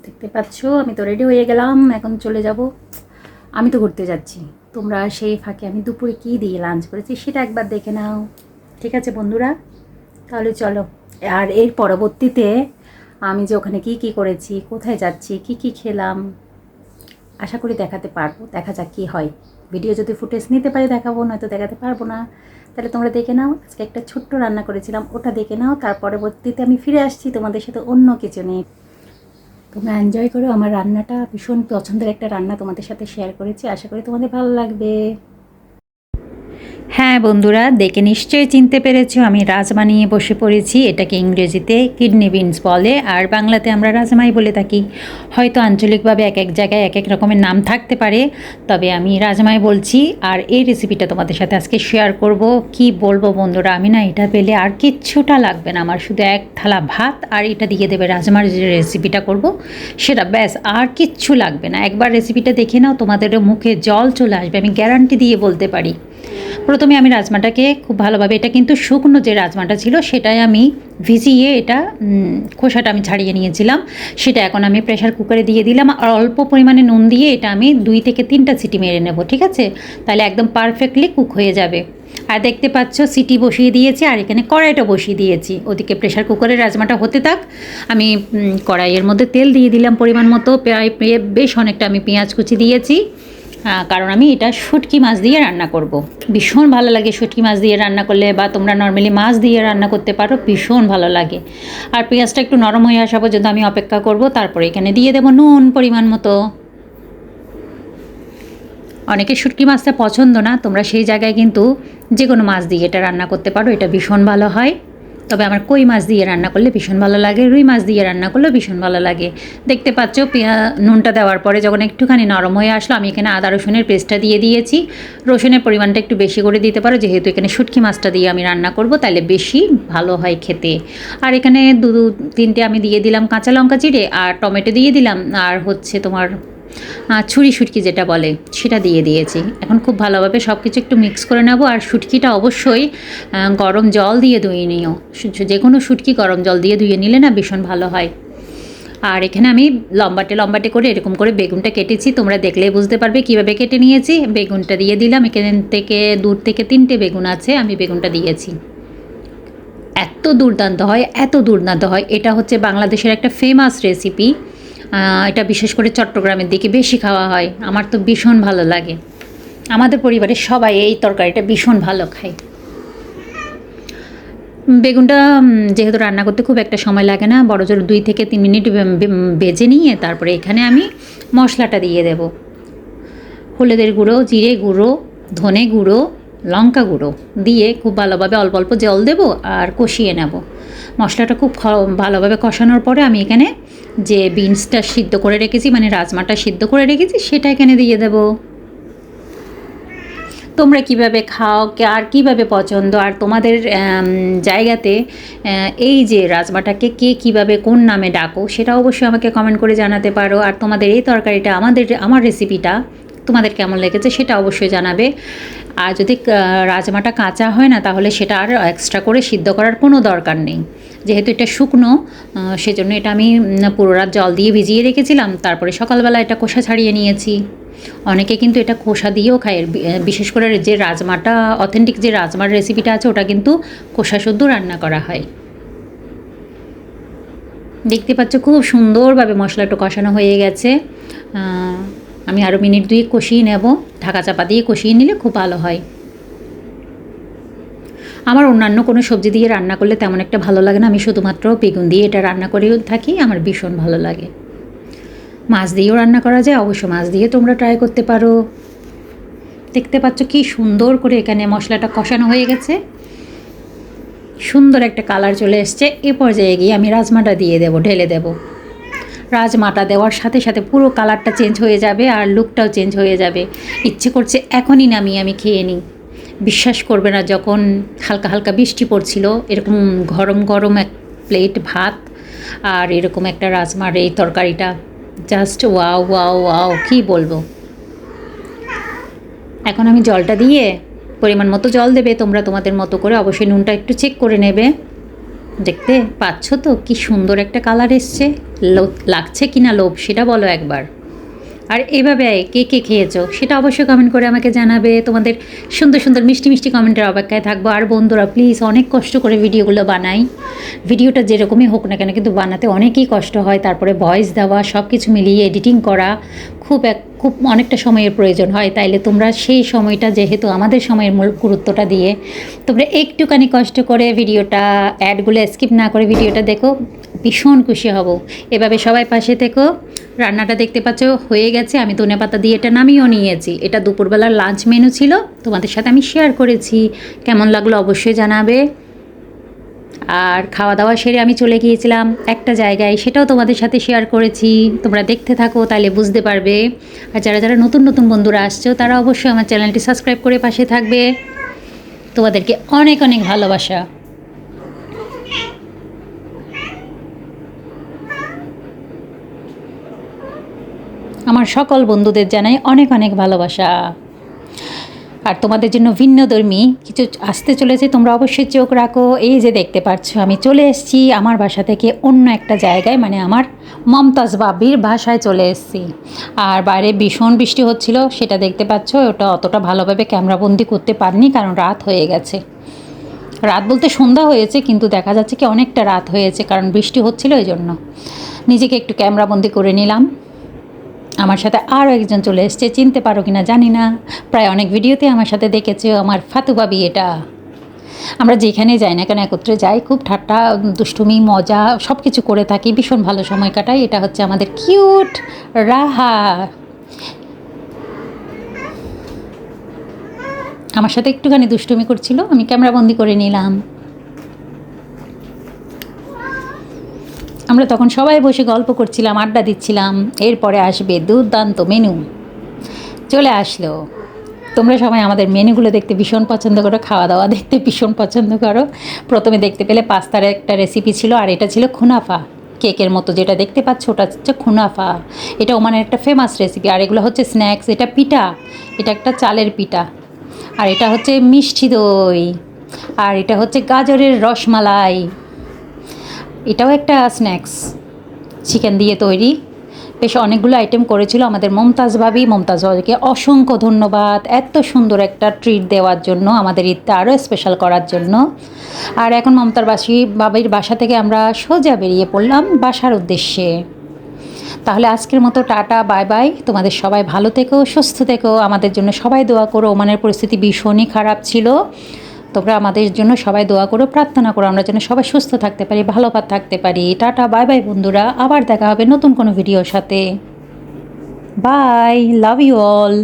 দেখতে পাচ্ছ আমি তো রেডি হয়ে গেলাম, এখন চলে যাব। আমি তো ঘুরতে যাচ্ছি, তোমরা সেই ফাঁকে আমি দুপুরে কী দিয়ে লাঞ্চ করেছি সেটা একবার দেখে নাও। ঠিক আছে বন্ধুরা, তাহলে চলো। আর এর পরবর্তীতে আমি যে ওখানে কী কী করেছি, কোথায় যাচ্ছি, কি কি খেলাম, আশা করি দেখাতে পারবো। দেখা যাক কী হয়। ভিডিও যদি ফুটেজ নিতে পারি দেখাবো, নয়তো দেখাতে পারবো না। তাহলে তোমরা দেখে নাও। আজকে একটা ছোট্ট রান্না করেছিলাম, ওটা দেখে নাও। তার পরবর্তীতে আমি ফিরে আসছি তোমাদের সাথে অন্য কিছু নিয়ে। তোমরা এনজয় করো। আমার রান্নাটা ভীষণ পছন্দের একটা রান্না তোমাদের সাথে শেয়ার করেছি, আশা করি তোমাদের ভালো লাগবে। হ্যাঁ বন্ধুরা, দেখে নিশ্চয়ই চিনতে পেরেছো আমি রাজমা নিয়ে বসে পড়েছি। এটাকে ইংরেজিতে কিডনি বিনস বলে, আর বাংলাতে আমরা রাজমাই বলে থাকি। হয়তো আঞ্চলিকভাবে এক এক জায়গায় এক এক রকমের নাম থাকতে পারে, তবে আমি রাজমাই বলছি। আর এই রেসিপিটা তোমাদের সাথে আজকে শেয়ার করব। কি বলবো বন্ধুরা, আমি না এটা পেলে আর কিচ্ছুটা লাগবে না আমার, শুধু এক থালা ভাত আর এটা দিয়ে দেবে রাজমার যে রেসিপিটা করব সেটা, ব্যাস আর কিচ্ছু লাগবে না। একবার রেসিপিটা দেখে নাও, তোমাদেরও মুখে জল চলে আসবে, আমি গ্যারান্টি দিয়ে বলতে পারি। প্রথমে আমি রাজমাটাকে খুব ভালোভাবে, এটা কিন্তু শুকনো যে রাজমাটা ছিল সেটাই আমি ভিজিয়ে, এটা খোসাটা আমি ছাড়িয়ে নিয়েছিলাম, সেটা এখন আমি প্রেশার কুকারে দিয়ে দিলাম। আর অল্প পরিমাণে নুন দিয়ে এটা আমি 2 থেকে 3টা সিটি মেরে নেব, ঠিক আছে? তাহলে একদম পারফেক্টলি কুক হয়ে যাবে। আর দেখতে পাচ্ছ সিটি বসিয়ে দিয়েছি, আর এখানে কড়াইটা বসিয়ে দিয়েছি। ওদিকে প্রেশার কুকারে রাজমাটা হতে থাক, আমি কড়াইয়ের মধ্যে তেল দিয়ে দিলাম পরিমাণ মতো। বেশ অনেকটা আমি পেঁয়াজ কুচি দিয়েছি, কারণ আমি এটা শুটকি মাছ দিয়ে রান্না করব। ভীষণ ভালো লাগে শুটকি মাছ দিয়ে রান্না করলে, বা তোমরা নর্মালি মাছ দিয়ে রান্না করতে পারো, ভীষণ ভালো লাগে। আর পেঁয়াজটা একটু নরম হয়ে আসা পর্যন্ত আমি অপেক্ষা করব। তারপরে এখানে দিয়ে দেবো নুন পরিমাণ মতো। অনেকে শুটকি মাছটা পছন্দ না, তোমরা সেই জায়গায় কিন্তু যে কোনো মাছ দিয়ে এটা রান্না করতে পারো, এটা ভীষণ ভালো হয়। তবে আমার কই মাছ দিয়ে রান্না করলে ভীষণ ভালো লাগে, রুই মাছ দিয়ে রান্না করলেও ভীষণ ভালো লাগে। দেখতে পাচ্ছ নুনটা দেওয়ার পরে যখন একটুখানি নরম হয়ে আসলো, আমি এখানে আদা রসুনের পেস্টটা দিয়ে দিয়েছি। রসুনের পরিমাণটা একটু বেশি করে দিতে পারো, যেহেতু এখানে শুটকি মাছটা দিয়ে আমি রান্না করব, তাহলে বেশি ভালো হয় খেতে। আর এখানে 2-3টে আমি দিয়ে দিলাম কাঁচা লঙ্কা চিড়ে, আর টমেটো দিয়ে দিলাম, আর হচ্ছে তোমার ছুরি শুটকি যেটা বলে সেটা দিয়ে দিয়েছি। এখন খুব ভালোভাবে সব কিছু একটু মিক্স করে নেব। আর শুটকিটা অবশ্যই গরম জল দিয়ে ধুয়ে নিও, যে কোনো শুটকি গরম জল দিয়ে ধুয়ে নিলে না ভীষণ ভালো হয়। আর এখানে আমি লম্বাটে করে এরকম করে বেগুনটা কেটেছি, তোমরা দেখলেই বুঝতে পারবে কীভাবে কেটে নিয়েছি। বেগুনটা দিয়ে দিলাম, এখান থেকে 2 থেকে 3টে বেগুন আছে, আমি বেগুনটা দিয়েছি। এত দুর্দান্ত হয়, এত দুর্দান্ত হয়। এটা হচ্ছে বাংলাদেশের একটা ফেমাস রেসিপি। এটা বিশেষ করে চট্টগ্রামের দিকে বেশি খাওয়া হয়, আমার তো ভীষণ ভালো লাগে। আমাদের পরিবারের সবাই এই তরকারিটা ভীষণ ভালো খায়। বেগুনটা যেহেতু রান্না করতে খুব একটা সময় লাগে না, বড়জোর 2 থেকে 3 মিনিট ভেজে নিয়ে তারপরে এখানে আমি মশলাটা দিয়ে দেব। হলুদের গুঁড়ো, জিরে গুঁড়ো, ধনে গুঁড়ো, লঙ্কা গুঁড়ো দিয়ে খুব ভালোভাবে অল্প অল্প জল দেব আর কষিয়ে নেব। মশলাটা খুব ভালোভাবে কষানোর পরে আমি এখানে যে বিনসটা সিদ্ধ করে রেখেছি, মানে রাজমাটা সিদ্ধ করে রেখেছি, সেটা এখানে দিয়ে দেব। তোমরা কিভাবে খাও, আর কীভাবে পছন্দ, আর তোমাদের জায়গাতে এই যে রাজমাটাকে কে কীভাবে কোন নামে ডাকো, সেটা অবশ্যই আমাকে কমেন্ট করে জানাতে পারো। আর তোমাদের এই তরকারিটা, আমার রেসিপিটা তোমাদের কেমন লেগেছে সেটা অবশ্যই জানাবে। আর যদি রাজমাটা কাঁচা হয় না, তাহলে সেটা আর এক্সট্রা করে সিদ্ধ করার কোনো দরকার নেই। যেহেতু এটা শুকনো, সেজন্য এটা আমি পুরো রাত জল দিয়ে ভিজিয়ে রেখেছিলাম, তারপরে সকালবেলা এটা খোসা ছাড়িয়ে নিয়েছি। অনেকে কিন্তু এটা খোসা দিয়েও খায়, বিশেষ করে যে রাজমাটা অথেন্টিক যে রাজমার রেসিপিটা আছে, ওটা কিন্তু খোসা শুদ্ধ রান্না করা হয়। দেখতে পাচ্ছ খুব সুন্দরভাবে মশলাটা কষানো হয়ে গেছে। আমি আরও মিনিট 2 কষিয়ে নেব, ঢাকা চাপা দিয়ে কষিয়ে নিলে খুব ভালো হয়। আমার অন্যান্য কোনো সবজি দিয়ে রান্না করলে তেমন একটা ভালো লাগে না, আমি শুধুমাত্র বেগুন দিয়ে এটা রান্না করেও থাকি, আমার ভীষণ ভালো লাগে। মাছ দিয়েও রান্না করা যায়, অবশ্য মাছ দিয়ে তোমরা ট্রাই করতে পারো। দেখতে পাচ্ছ কি সুন্দর করে এখানে মশলাটা কষানো হয়ে গেছে, সুন্দর একটা কালার চলে এসছে। এ পর্যায়ে গিয়ে আমি রাজমাটা দিয়ে দেবো, ঢেলে দেবো। রাজমাটা দেওয়ার সাথে সাথে পুরো কালারটা চেঞ্জ হয়ে যাবে, আর লুকটাও চেঞ্জ হয়ে যাবে। ইচ্ছে করছে এখনই নামিয়ে আমি খেয়ে নিই। বিশ্বাস করবে না, যখন হালকা হালকা বৃষ্টি পড়ছিল, এরকম গরম গরম এক প্লেট ভাত আর এরকম একটা রাজমার এই তরকারিটা, জাস্ট ওয়াও ওয়াও ওয়াও, কী বলবো। এখন আমি জলটা দিয়ে, পরিমাণ মতো জল দেবে তোমরা তোমাদের মতো করে, অবশ্যই নুনটা একটু চেক করে নেবে। দেখতে পাচ্ছ তো কি সুন্দর একটা কালার এসছে, লাগছে কি না লোভ সেটা বলো একবার। আর এভাবে কে কে খেয়েছো সেটা অবশ্যই কমেন্ট করে আমাকে জানাবে। তোমাদের সুন্দর সুন্দর মিষ্টি মিষ্টি কমেন্টের অপেক্ষায় থাকবো। আর বন্ধুরা প্লিজ, অনেক কষ্ট করে ভিডিওগুলো বানাই, ভিডিওটা যেরকমই হোক না কেন কিন্তু বানাতে অনেকই কষ্ট হয়। তারপরে ভয়েস দেওয়া, সব কিছু মিলিয়ে এডিটিং করা খুব অনেকটা সময়ের প্রয়োজন হয়। তাইলে তোমরা সেই সময়টা, যেহেতু আমাদের সময়ের মূল গুরুত্বটা দিয়ে তোমরা একটুখানি কষ্ট করে ভিডিওটা, অ্যাডগুলো স্কিপ না করে ভিডিওটা দেখো, ভীষণ খুশি হব। এভাবে সবাই পাশে থেকো। রান্নাটা দেখতে পাচ্ছ হয়ে গেছে, আমি ধনেপাতা দিয়ে এটা নামিয়েও নিয়েছি। এটা দুপুরবেলার লাঞ্চ মেনু ছিল, তোমাদের সাথে আমি শেয়ার করেছি। কেমন লাগলো অবশ্যই জানাবে। আর খাওয়া দাওয়া সেরে আমি চলে গিয়েছিলাম একটা জায়গায়, সেটাও তোমাদের সাথে শেয়ার করেছি। তোমরা দেখতে থাকো, তাহলে বুঝতে পারবে। আর যারা যারা নতুন নতুন বন্ধুরা আসছো তারা অবশ্যই আমার চ্যানেলটি সাবস্ক্রাইব করে পাশে থাকবে। তোমাদেরকে অনেক অনেক ভালোবাসা। আমার সকল বন্ধুদের জানাই অনেক অনেক ভালোবাসা। আর তোমাদের জন্য ভিন্নধর্মী কিছু আসতে চলেছে, তোমরা অবশ্যই চোখ রাখো। এই যে দেখতে পাচ্ছ আমি চলে এসেছি আমার বাসা থেকে অন্য একটা জায়গায়, মানে আমার মমতাজ বাবির বাসায় চলে এসেছি। আর বাইরে ভীষণ বৃষ্টি হচ্ছিল, সেটা দেখতে পাচ্ছ। ওটা অতটা ভালোভাবে ক্যামেরাবন্দি করতে পারিনি, কারণ রাত হয়ে গেছে। রাত বলতে সন্ধ্যা হয়েছে, কিন্তু দেখা যাচ্ছে কি অনেকটা রাত হয়েছে, কারণ বৃষ্টি হচ্ছিল। এই জন্য নিজেকে একটু ক্যামেরাবন্দি করে নিলাম। আমার সাথে আরও একজন চলে এসছে, চিনতে পারো কি না জানি না, প্রায় অনেক ভিডিওতে আমার সাথে দেখেছে, আমার ফাতু ভাবি। এটা আমরা যেখানে যাই না কেন একত্রে যাই, খুব ঠাট্টা দুষ্টুমি মজা সব কিছু করে থাকি, ভীষণ ভালো সময় কাটাই। এটা হচ্ছে আমাদের কিউট রাহা, আমার সাথে একটুখানি দুষ্টুমি করছিল, আমি ক্যামেরাবন্দি করে নিলাম। আমরা তখন সবাই বসে গল্প করছিলাম, আড্ডা দিচ্ছিলাম। এরপরে আসবে দুর্দান্ত মেনু, চলে আসলো। তোমরা সবাই আমাদের মেনুগুলো দেখতে ভীষণ পছন্দ করো, খাওয়া দাওয়া দেখতে ভীষণ পছন্দ করো। প্রথমে দেখতে পেলে পাস্তার একটা রেসিপি ছিল, আর এটা ছিল খুনাফা, কেকের মতো যেটা দেখতে পাচ্ছ ওটা হচ্ছে খুনাফা। এটা ওমানের একটা ফেমাস রেসিপি। আর এগুলো হচ্ছে স্ন্যাক্স। এটা পিঠা, এটা একটা চালের পিঠা। আর এটা হচ্ছে মিষ্টি দই। আর এটা হচ্ছে গাজরের রসমালাই, এটাও একটা স্ন্যাক্স, চিকেন দিয়ে তৈরি। বেশ অনেকগুলো আইটেম করেছিল আমাদের মমতাজ ভাবি। মমতাজ ভাবিকে অসংখ্য ধন্যবাদ এত সুন্দর একটা ট্রিট দেওয়ার জন্য, আমাদের ঈদটা আরও স্পেশাল করার জন্য। আর এখন মমতার বাবির বাসা থেকে আমরা সোজা বেরিয়ে পড়লাম বাসার উদ্দেশ্যে। তাহলে আজকের মতো টাটা, বাই বাই। তোমাদের সবাই ভালো থেকো, সুস্থ থেকো। আমাদের জন্য সবাই দোয়া করো। ওমানের পরিস্থিতি ভীষণই খারাপ ছিল, তোমরা আমাদের জন্য সবাই দোয়া করো, প্রার্থনা করো, আমরা যেন সবাই সুস্থ থাকতে পারি, ভালো থাকতে পারি। টাটা, বাই বাই বন্ধুরা। আবার দেখা হবে নতুন কোনো ভিডিওর সাথে। Bye, love you all.